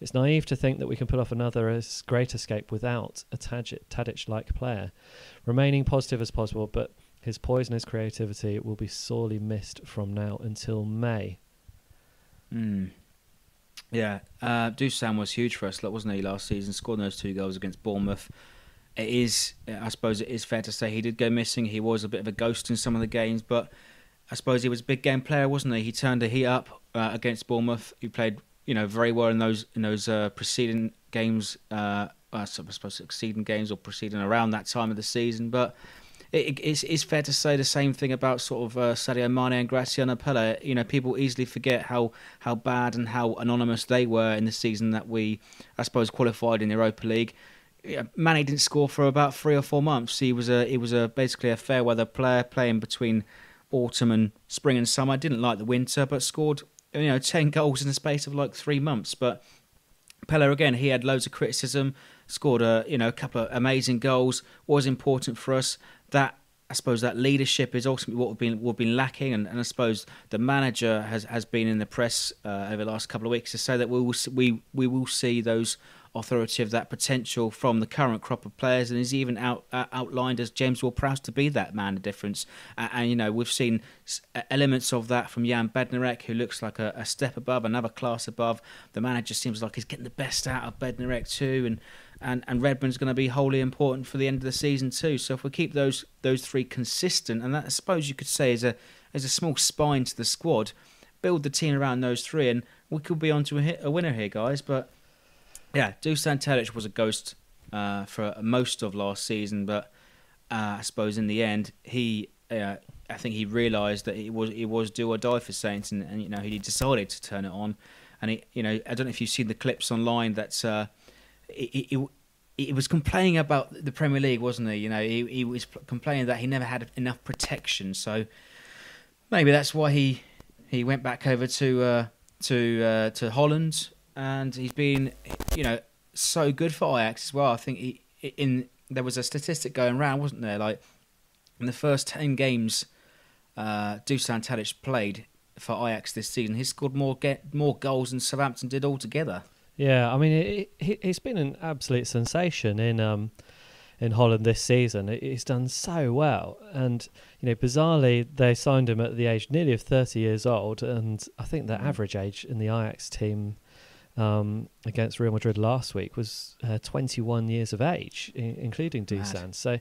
It's naive to think that we can pull off another great escape without a Tadic-like player. Remaining positive as possible, but his poisonous creativity will be sorely missed from now until May. Yeah, Dusan was huge for us, wasn't he, last season, scoring those 2 goals against Bournemouth. I suppose it is fair to say he did go missing. He was a bit of a ghost in some of the games, but I suppose he was a big game player, wasn't he? He turned the heat up against Bournemouth. He played, very well in those preceding games. I suppose succeeding games or preceding around that time of the season. But it's fair to say the same thing about sort of Sadio Mane and Graziano Pelle. People easily forget how bad and how anonymous they were in the season that we, I suppose, qualified in the Europa League. Mane didn't score for about 3 or 4 months. He was basically a fair weather player playing between autumn and spring and summer. Didn't like the winter, but scored 10 goals in the space of like 3 months. But Pelle, again, he had loads of criticism. Scored a couple of amazing goals. Was important for us. That, I suppose, that leadership is ultimately what we've been lacking, and I suppose the manager has been in the press over the last couple of weeks to say that we will see those authoritative, that potential from the current crop of players, and is even outlined as James Ward-Prowse to be that man of difference. And we've seen elements of that from Jan Bednarek, who looks like a step above, another class above. The manager seems like he's getting the best out of Bednarek too, and Redmond's going to be wholly important for the end of the season too. So if we keep those 3 consistent, and that I suppose you could say is a small spine to the squad, build the team around those 3, and we could be onto a winner here, guys. But yeah, Dusan Tadic was a ghost for most of last season, but I suppose in the end I think he realised that it was do or die for Saints, and he decided to turn it on. And I don't know if you've seen the clips online that. He was complaining about the Premier League, wasn't he? He was complaining that he never had enough protection. So maybe that's why he went back over to Holland, and he's been so good for Ajax as well. I think there was a statistic going around, wasn't there? Like in the first 10 games Dusan Tadic played for Ajax this season, he's scored more goals than Southampton did altogether. Yeah, I mean, he's been an absolute sensation in Holland this season. He's done so well, and bizarrely they signed him at the age nearly of 30 years old, and I think the average age in the Ajax team against Real Madrid last week was 21 years of age, including Dusan. So,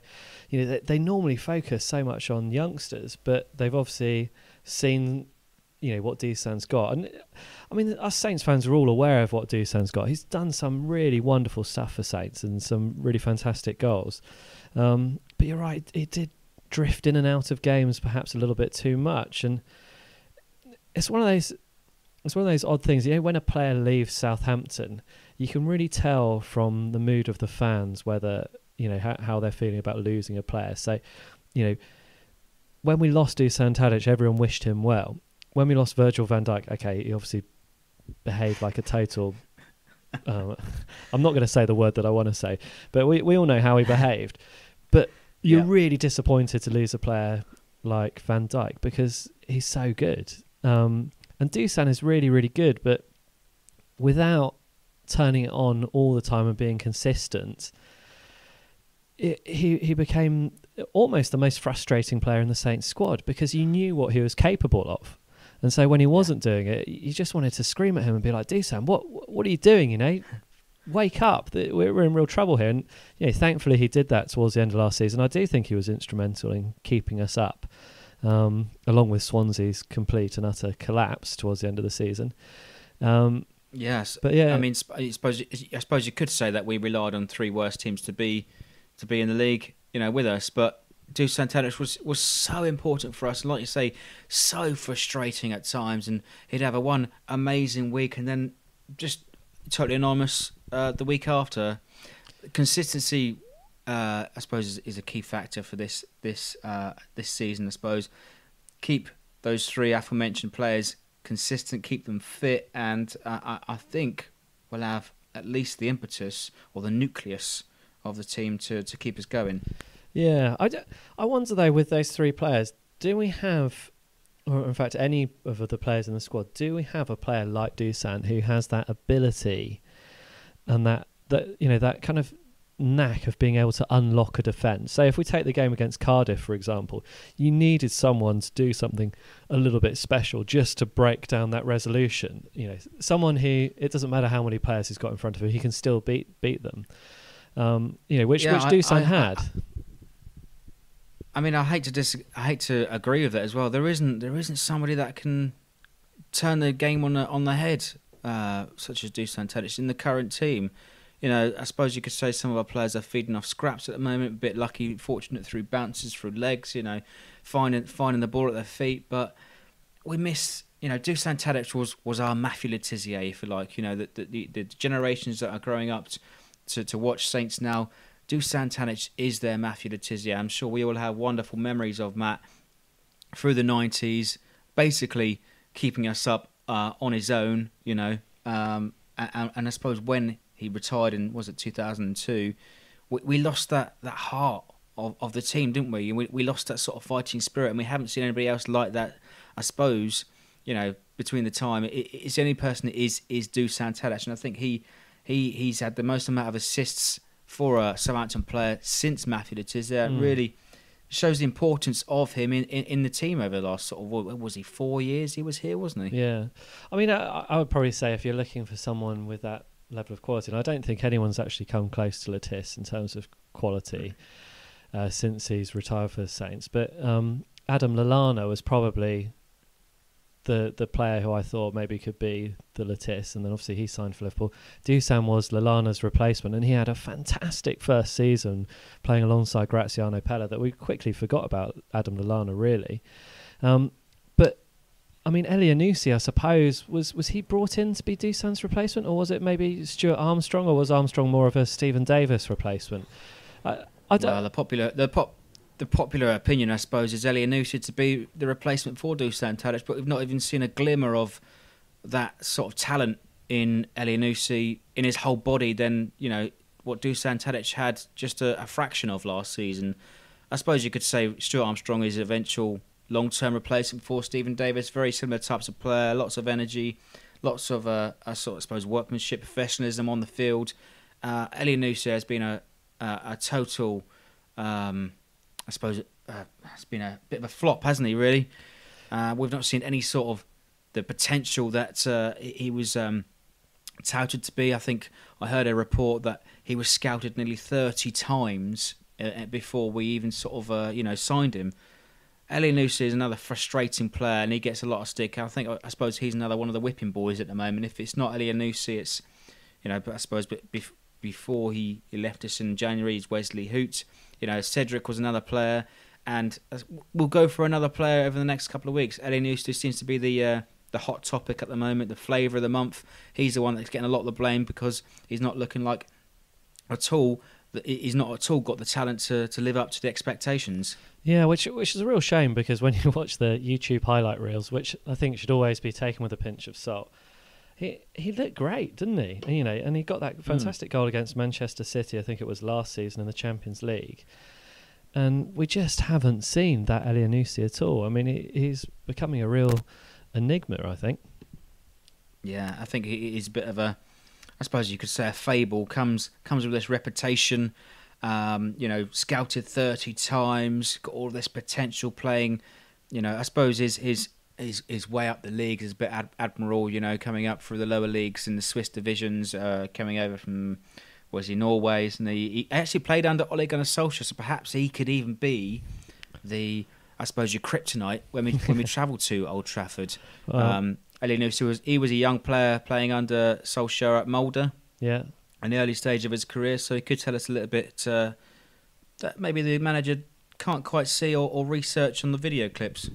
they normally focus so much on youngsters, but they've obviously seen what Dusan's got. And I mean, us Saints fans are all aware of what Dusan's got. He's done some really wonderful stuff for Saints and some really fantastic goals. But you're right, he did drift in and out of games perhaps a little bit too much. And it's one of those odd things. When a player leaves Southampton, you can really tell from the mood of the fans whether how they're feeling about losing a player. So, when we lost Dusan Tadic, everyone wished him well. When we lost Virgil van Dijk, okay, he obviously behaved like a total... I'm not going to say the word that I want to say, but we all know how he behaved. But you're really disappointed to lose a player like Van Dijk because he's so good. And Dusan is really, really good, but without turning it on all the time and being consistent, he became almost the most frustrating player in the Saints squad because you knew what he was capable of. And so when he wasn't doing it, you just wanted to scream at him and be like, Dusan, what are you doing? Wake up. We're in real trouble here. And thankfully he did that towards the end of last season. I do think he was instrumental in keeping us up, along with Swansea's complete and utter collapse towards the end of the season. Yes. But yeah, I mean, I suppose you could say that we relied on 3 worst teams to be in the league, with us, but Dusan Tadic was so important for us, and like you say, so frustrating at times. And he'd have one amazing week, and then just totally anonymous the week after. Consistency I suppose, is a key factor for this season. I suppose keep those three aforementioned players consistent, keep them fit, and I think we'll have at least the impetus or the nucleus of the team to keep us going. Yeah, I wonder though, with those three players, do we have, or in fact any of the players in the squad, do we have a player like Dusan who has that ability and that kind of knack of being able to unlock a defence? So if we take the game against Cardiff, for example, you needed someone to do something a little bit special just to break down that resolution. Someone who, it doesn't matter how many players he's got in front of him, he can still beat them. Which Dusan had. I mean, I hate to agree with that as well. There isn't somebody that can turn the game on the head, such as Dusan Tadic in the current team. I suppose you could say some of our players are feeding off scraps at the moment, a bit lucky, fortunate through bounces, through legs, finding the ball at their feet. But we miss, Dusan Tadic was our Matthew Le Tissier, if you like. The generations that are growing up to watch Saints now, Dusan Tadic is their Matthew Le Tissier. I'm sure we all have wonderful memories of Matt through the 90s, basically keeping us up on his own, and I suppose when he retired in, was it 2002, we lost that heart of the team, didn't we? We lost that sort of fighting spirit, and we haven't seen anybody else like that, I suppose, between the time. It's the only person that is Dusan Tadic, and I think he's had the most amount of assists for a Southampton player since Matthew Le Tissier. Really shows the importance of him in the team over the last sort of, what was he, 4 years he was here, wasn't he? Yeah. I mean, I would probably say if you're looking for someone with that level of quality, and I don't think anyone's actually come close to Le Tissier in terms of quality since he's retired for the Saints, but Adam Lallana was probably the player who I thought maybe could be the Le Tissier, and then obviously he signed for Liverpool. Dusan was Lallana's replacement, and he had a fantastic first season playing alongside Graziano Pella that we quickly forgot about Adam Lallana, really. But I mean, Elyounoussi, I suppose, was he brought in to be Dusan's replacement, or was it maybe Stuart Armstrong, or was Armstrong more of a Stephen Davis replacement? I don't. Well, the popular opinion, I suppose, is Elyounoussi to be the replacement for Dusan Tadic, but we've not even seen a glimmer of that sort of talent in Elyounoussi, in his whole body, than what Dusan Tadic had just a fraction of last season. I suppose you could say Stuart Armstrong is an eventual long-term replacement for Stephen Davis. Very similar types of player, lots of energy, lots of workmanship, professionalism on the field. Elyounoussi has been a total, I suppose, it's been a bit of a flop, hasn't he, really? We've not seen any sort of the potential that he was touted to be. I think I heard a report that he was scouted nearly 30 times before we even sort of, signed him. Elyounoussi is another frustrating player, and he gets a lot of stick. I suppose he's another one of the whipping boys at the moment. If it's not Elyounoussi, it's, but I suppose before he left us in January, it's Wesley Hoot. Cedric was another player, and we'll go for another player over the next couple of weeks. Elyounoussi seems to be the hot topic at the moment, the flavour of the month. He's the one that's getting a lot of the blame because he's not looking like at all. He's not at all got the talent to live up to the expectations. Yeah, which is a real shame, because when you watch the YouTube highlight reels, which I think should always be taken with a pinch of salt, he looked great, didn't he? And he got that fantastic goal against Manchester City, I think it was last season in the Champions League. And we just haven't seen that Elyounoussi at all. I mean, he's becoming a real enigma, I think. Yeah, I think he's a bit of a, I suppose you could say, a fable. Comes with this reputation, scouted 30 times, got all this potential playing. I suppose his way up the leagues is a bit admirable, coming up through the lower leagues in the Swiss divisions, coming over from, was he Norway? And he actually played under Ole Gunnar Solskjaer, so perhaps he could even be the, I suppose, your kryptonite when we travel to Old Trafford. Elyounoussi was a young player playing under Solskjaer at Mulder. Yeah. In the early stage of his career, so he could tell us a little bit that maybe the manager can't quite see or research on the video clips.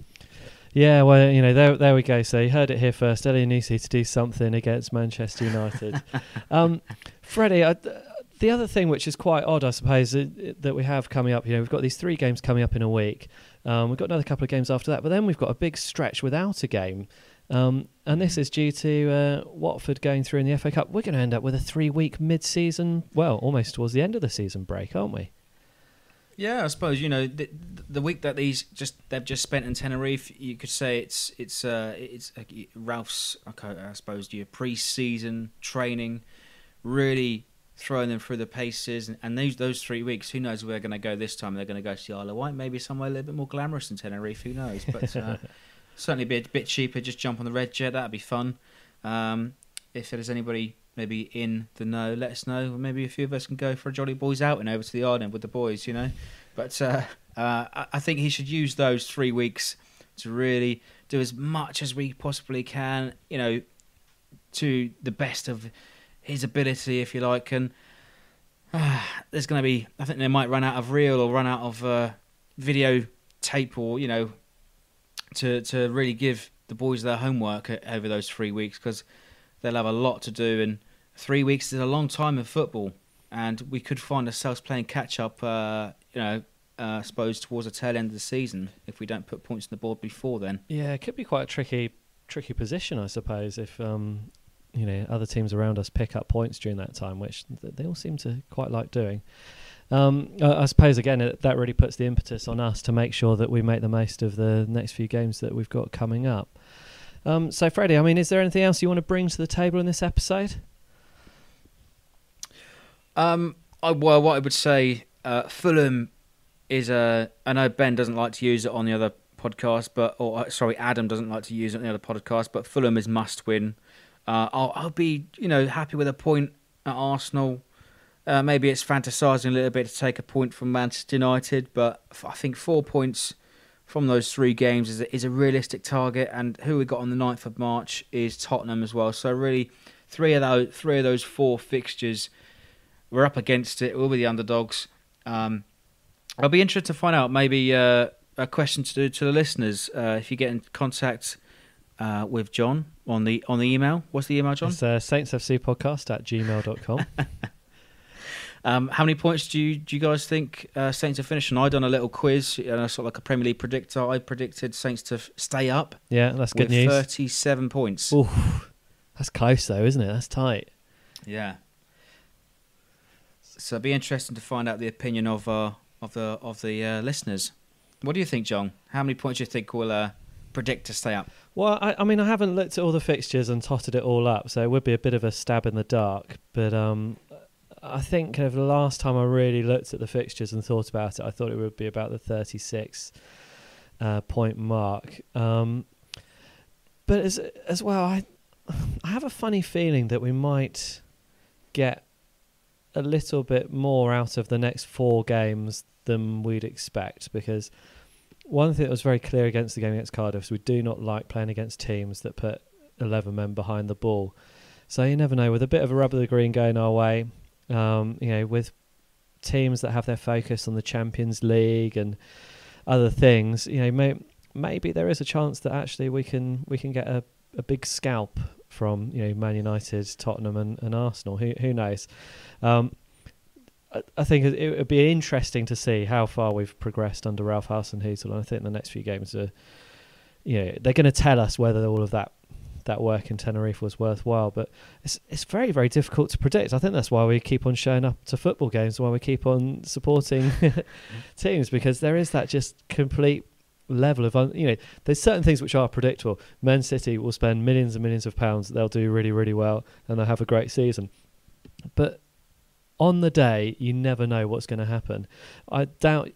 Yeah, well, there we go. So you heard it here first. Elyounoussi to do something against Manchester United. Freddie, The other thing which is quite odd, I suppose, that we have coming up, we've got these 3 games coming up in a week. We've got another couple of games after that, but then we've got a big stretch without a game. And this is due to Watford going through in the FA Cup. We're going to end up with a 3-week mid-season, well, almost towards the end of the season break, aren't we? Yeah, I suppose the week that they've just spent in Tenerife, you could say it's Ralph's, I suppose, your pre-season training, really throwing them through the paces, and those 3 weeks, who knows where they're going to go this time? They're going to go to the Isle of Wight, maybe somewhere a little bit more glamorous than Tenerife, who knows? But certainly be a bit cheaper, just jump on the Red Jet, that'd be fun. If there's anybody maybe in the know, let us know. Maybe a few of us can go for a Jolly Boys outing over to the island with the boys, But I think he should use those 3 weeks to really do as much as we possibly can, to the best of his ability, if you like. And there's going to be, I think they might run out of reel or run out of video tape, or to really give the boys their homework over those 3 weeks, because they'll have a lot to do. And 3 weeks is a long time in football, and we could find ourselves playing catch up, I suppose, towards the tail end of the season if we don't put points on the board before then. Yeah, it could be quite a tricky position, I suppose, if other teams around us pick up points during that time, which they all seem to quite like doing. I suppose, again, that really puts the impetus on us to make sure that we make the most of the next few games that we've got coming up. So, Freddie, is there anything else you want to bring to the table in this episode? What I would say, Fulham is I know Ben doesn't like to use it on the other podcast, Adam doesn't like to use it on the other podcast, but Fulham is must win. I'll be, happy with a point at Arsenal. Maybe it's fantasising a little bit to take a point from Manchester United, but I think 4 points from those 3 games is a realistic target. And who we got on the 9th of March is Tottenham as well. So really, three of those 4 fixtures, we're up against it. We'll be the underdogs. I'll be interested to find out maybe a question to do to the listeners. If you get in contact with John on the email. What's the email, John? It's saintsfcpodcast@gmail.com. How many points do you guys think Saints are finishing? I done a little quiz, sort of like a Premier League predictor. I predicted Saints to stay up. Yeah, that's good news. 37 points. Ooh, that's close though, isn't it? That's tight. Yeah. So it'd be interesting to find out the opinion of the listeners. What do you think, John? How many points do you think we'll predict to stay up? Well, I haven't looked at all the fixtures and totted it all up, so it would be a bit of a stab in the dark. But I think kind of the last time I really looked at the fixtures and thought about it, I thought it would be about the 36 point mark. But as well, I have a funny feeling that we might get a little bit more out of the next 4 games than we'd expect, because one thing that was very clear against the game against Cardiff is we do not like playing against teams that put 11 men behind the ball. So you never know, with a bit of a rub of the green going our way, with teams that have their focus on the Champions League and other things, maybe there is a chance that actually we can get a big scalp from Man United, Tottenham and Arsenal. Who knows? I think it would be interesting to see how far we've progressed under Ralph Hasenhüttl, and I think the next few games are, they're going to tell us whether all of that work in Tenerife was worthwhile. But it's very, very difficult to predict. I think that's why we keep on showing up to football games, why we keep on supporting teams, because there is that just complete level of there's certain things which are predictable. Man City will spend millions and millions of pounds, they'll do really, really well, and they'll have a great season. But on the day, you never know what's going to happen. I doubt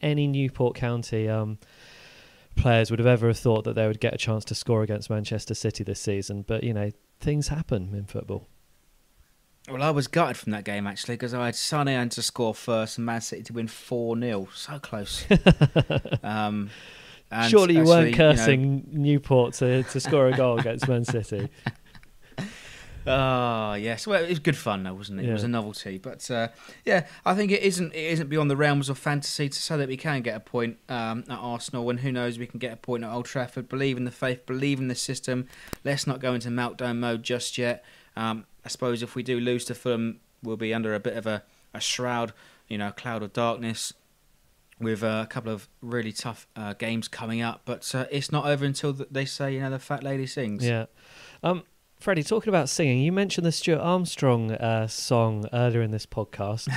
any Newport County players would have ever thought that they would get a chance to score against Manchester City this season. But, things happen in football. Well, I was gutted from that game, actually, because I had Sané to score first and Man City to win 4-0. So close. Surely you weren't cursing Newport to score a goal against Man City. Oh, yes. Well, it was good fun, though, wasn't it? Yeah. It was a novelty. But, I think it isn't beyond the realms of fantasy to say that we can get a point at Arsenal, and who knows, we can get a point at Old Trafford. Believe in the faith, believe in the system. Let's not go into meltdown mode just yet. I suppose if we do lose to Fulham we'll be under a bit of a shroud, a cloud of darkness, with a couple of really tough games coming up. But it's not over until they say, the fat lady sings. Yeah. Freddie, talking about singing, you mentioned the Stuart Armstrong song earlier in this podcast.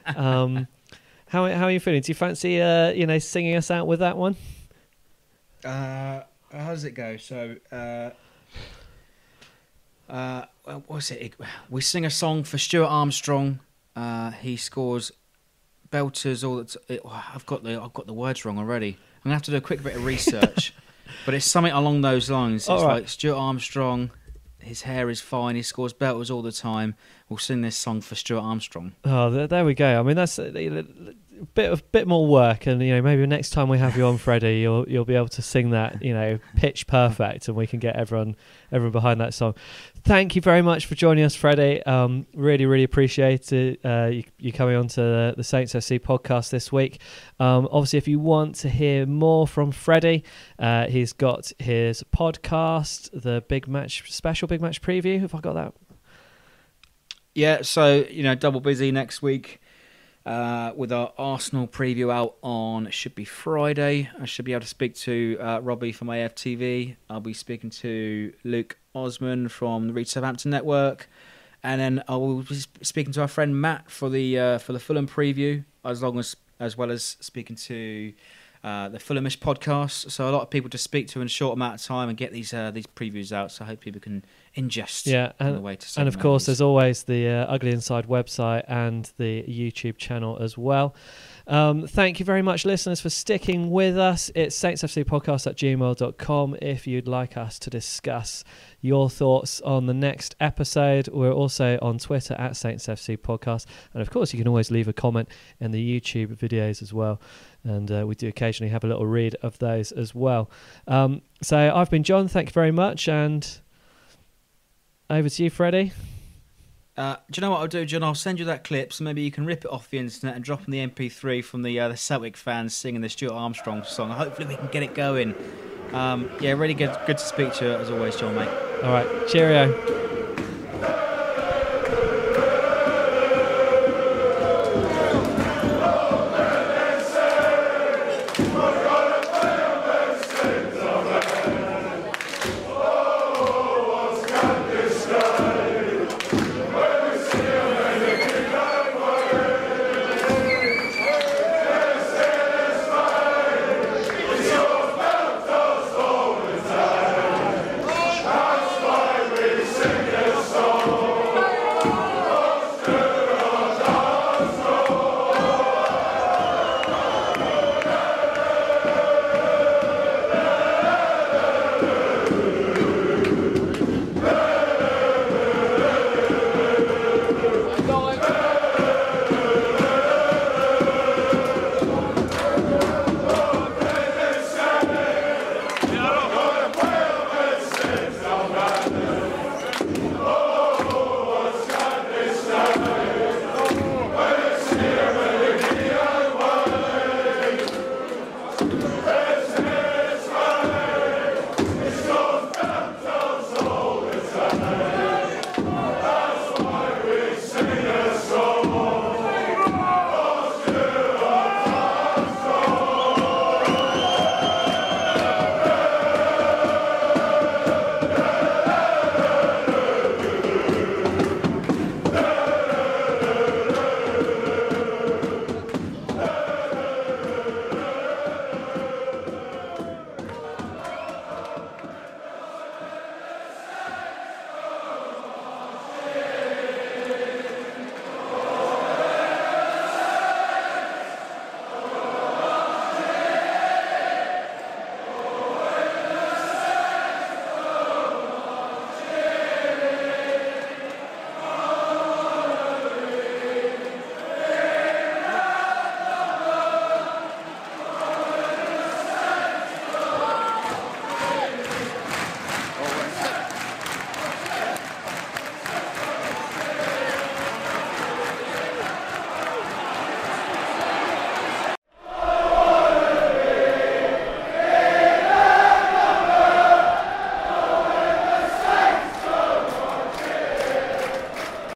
How are you feeling? Do you fancy singing us out with that one? How does it go? So, what's it? We sing a song for Stuart Armstrong. He scores belters. I've got the words wrong already. I'm gonna have to do a quick bit of research, but it's something along those lines. It's like Stuart Armstrong. His hair is fine. He scores belters all the time. We'll sing this song for Stuart Armstrong. Oh, there we go. I mean, that's a bit more work, and maybe next time we have you on, Freddie, you'll be able to sing that pitch perfect, and we can get everyone behind that song. Thank you very much for joining us, Freddie. Really, really appreciate it. You coming on to the Saints FC podcast this week. Obviously, if you want to hear more from Freddie, he's got his podcast, the Big Match Preview. Have I got that? Yeah, so, double busy next week with our Arsenal preview out on, it should be Friday. I should be able to speak to Robbie from AFTV. I'll be speaking to Luke Osman from the Reach Southampton Network. And then I will be speaking to our friend Matt for the Fulham preview, as well as speaking to the Fulhamish podcast. So a lot of people to speak to in a short amount of time and get these previews out. So I hope people can ingest on the way to. And of course, there's always the Ugly Inside website and the YouTube channel as well. Thank you very much, listeners, for sticking with us. It's saintsfcpodcast@gmail.com if you'd like us to discuss your thoughts on the next episode. We're also on Twitter @saintsfcpodcast, and of course you can always leave a comment in the YouTube videos as well, and we do occasionally have a little read of those as well. So I've been John, thank you very much, and over to you, Freddie. Do you know what I'll do, John? I'll send you that clip, so maybe you can rip it off the internet and drop in the MP3 from the Celtic fans singing the Stuart Armstrong song. Hopefully we can get it going. Really good to speak to you as always, John, mate. All right, cheerio.